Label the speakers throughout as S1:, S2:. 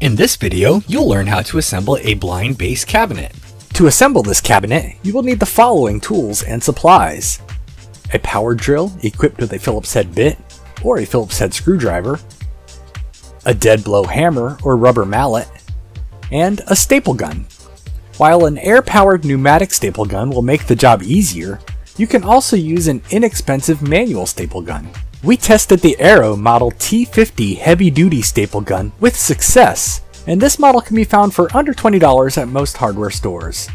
S1: In this video, you'll learn how to assemble a blind base cabinet.
S2: To assemble this cabinet, you will need the following tools and supplies: a power drill equipped with a Phillips head bit or a Phillips head screwdriver, a dead blow hammer or rubber mallet, and a staple gun. While an air-powered pneumatic staple gun will make the job easier, you can also use an inexpensive manual staple gun. We tested the Aero Model T50 heavy-duty staple gun with success, and this model can be found for under $20 at most hardware stores.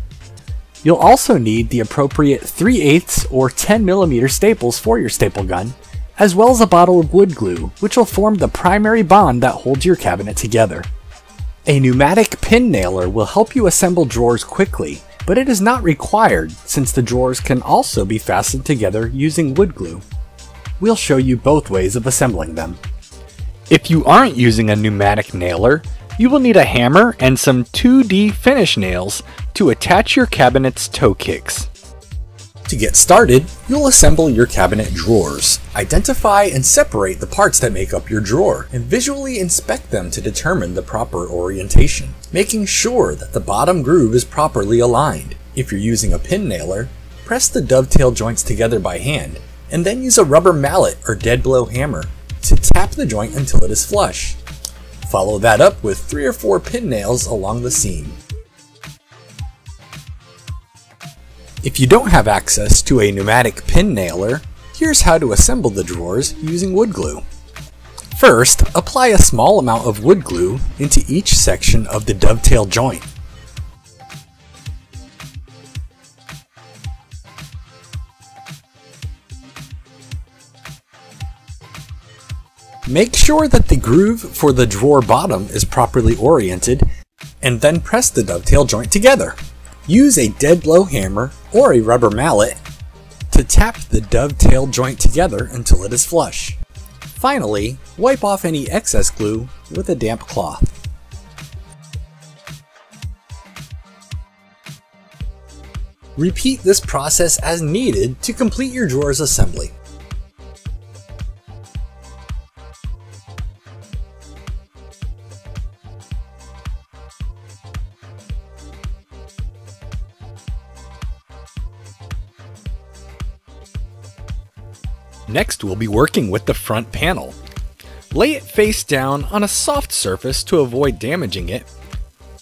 S2: You'll also need the appropriate 3/8 or 10mm staples for your staple gun, as well as a bottle of wood glue, which will form the primary bond that holds your cabinet together. A pneumatic pin nailer will help you assemble drawers quickly, but it is not required since the drawers can also be fastened together using wood glue. We'll show you both ways of assembling them. If you aren't using a pneumatic nailer, you will need a hammer and some 2D finish nails to attach your cabinet's toe kicks. To get started, you'll assemble your cabinet drawers. Identify and separate the parts that make up your drawer, and visually inspect them to determine the proper orientation, making sure that the bottom groove is properly aligned. If you're using a pin nailer, press the dovetail joints together by hand, and then use a rubber mallet or dead blow hammer to tap the joint until it is flush. Follow that up with 3 or 4 pin nails along the seam. If you don't have access to a pneumatic pin nailer, here's how to assemble the drawers using wood glue. First, apply a small amount of wood glue into each section of the dovetail joint. Make sure that the groove for the drawer bottom is properly oriented, and then press the dovetail joint together. Use a dead blow hammer or a rubber mallet to tap the dovetail joint together until it is flush. Finally, wipe off any excess glue with a damp cloth. Repeat this process as needed to complete your drawer's assembly. Next, we'll be working with the front panel. Lay it face down on a soft surface to avoid damaging it,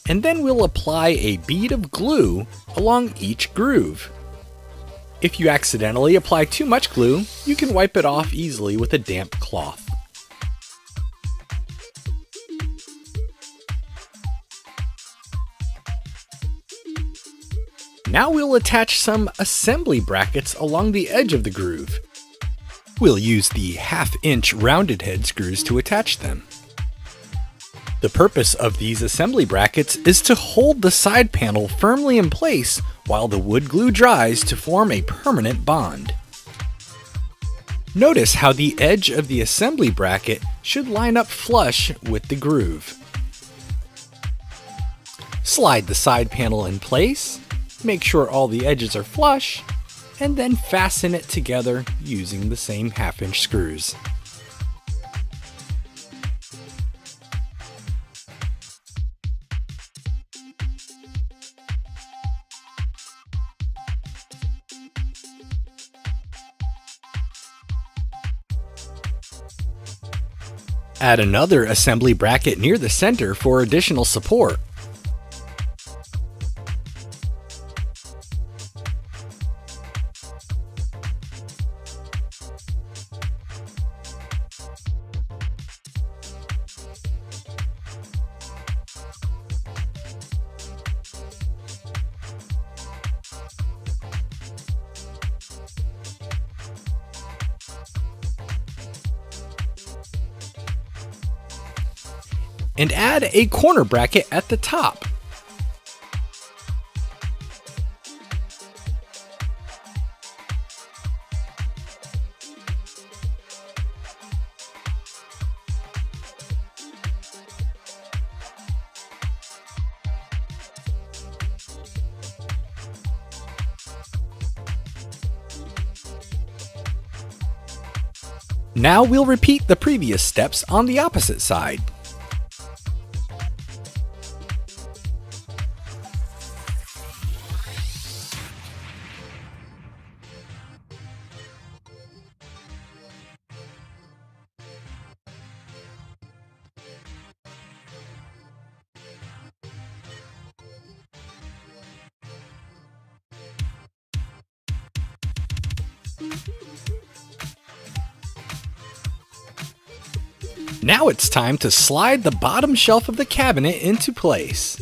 S2: and then we'll apply a bead of glue along each groove. If you accidentally apply too much glue, you can wipe it off easily with a damp cloth. Now we'll attach some assembly brackets along the edge of the groove. We'll use the 1/2-inch rounded head screws to attach them. The purpose of these assembly brackets is to hold the side panel firmly in place while the wood glue dries to form a permanent bond. Notice how the edge of the assembly bracket should line up flush with the groove. Slide the side panel in place, make sure all the edges are flush, and then fasten it together using the same 1/2-inch screws. Add another assembly bracket near the center for additional support. And add a corner bracket at the top. Now we'll repeat the previous steps on the opposite side.
S1: Now it's time to slide the bottom shelf of the cabinet into place.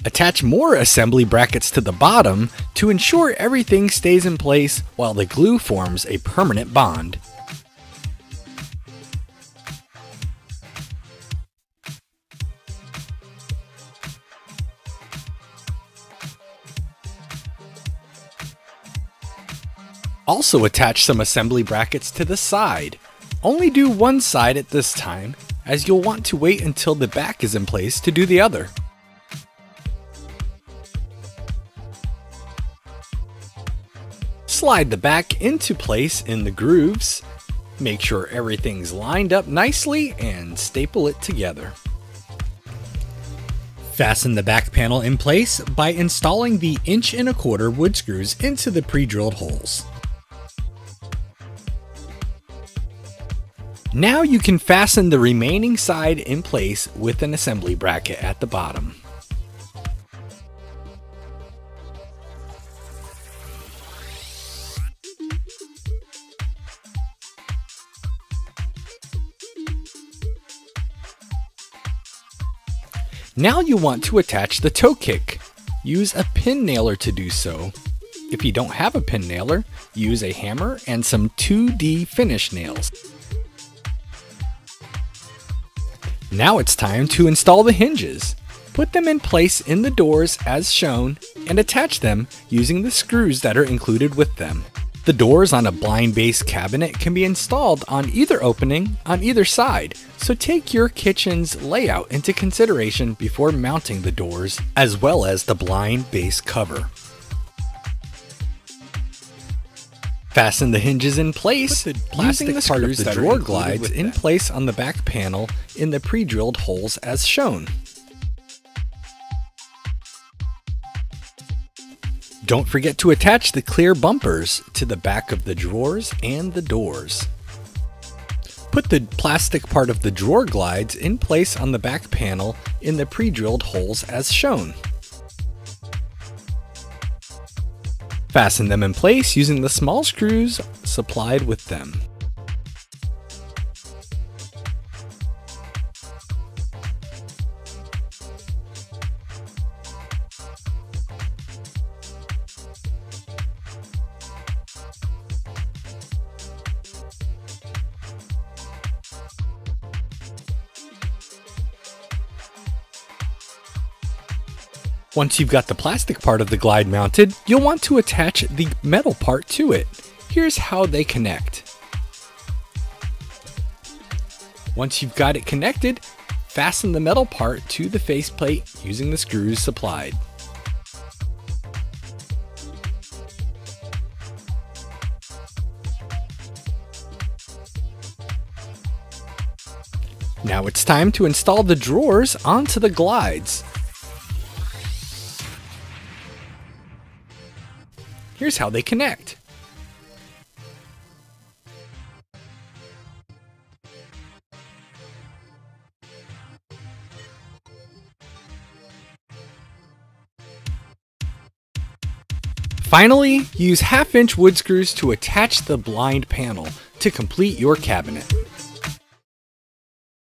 S1: Attach more assembly brackets to the bottom to ensure everything stays in place while the glue forms a permanent bond. Also attach some assembly brackets to the side. Only do one side at this time, as you'll want to wait until the back is in place to do the other. Slide the back into place in the grooves. Make sure everything's lined up nicely and staple it together. Fasten the back panel in place by installing the 1¼ inch wood screws into the pre-drilled holes. Now you can fasten the remaining side in place with an assembly bracket at the bottom. Now you want to attach the toe kick. Use a pin nailer to do so. If you don't have a pin nailer, use a hammer and some 2D finish nails. Now it's time to install the hinges. Put them in place in the doors as shown and attach them using the screws that are included with them. The doors on a blind base cabinet can be installed on either opening on either side, so take your kitchen's layout into consideration before mounting the doors as well as the blind base cover. Fasten the hinges in place using the screws that drawer glides in place on the back panel in the pre-drilled holes as shown. Don't forget to attach the clear bumpers to the back of the drawers and the doors. Put the plastic part of the drawer glides in place on the back panel in the pre-drilled holes as shown. Fasten them in place using the small screws supplied with them. Once you've got the plastic part of the glide mounted, you'll want to attach the metal part to it. Here's how they connect. Once you've got it connected, fasten the metal part to the faceplate using the screws supplied. Now it's time to install the drawers onto the glides. Here's how they connect. Finally, use 1/2 inch wood screws to attach the blind panel to complete your cabinet.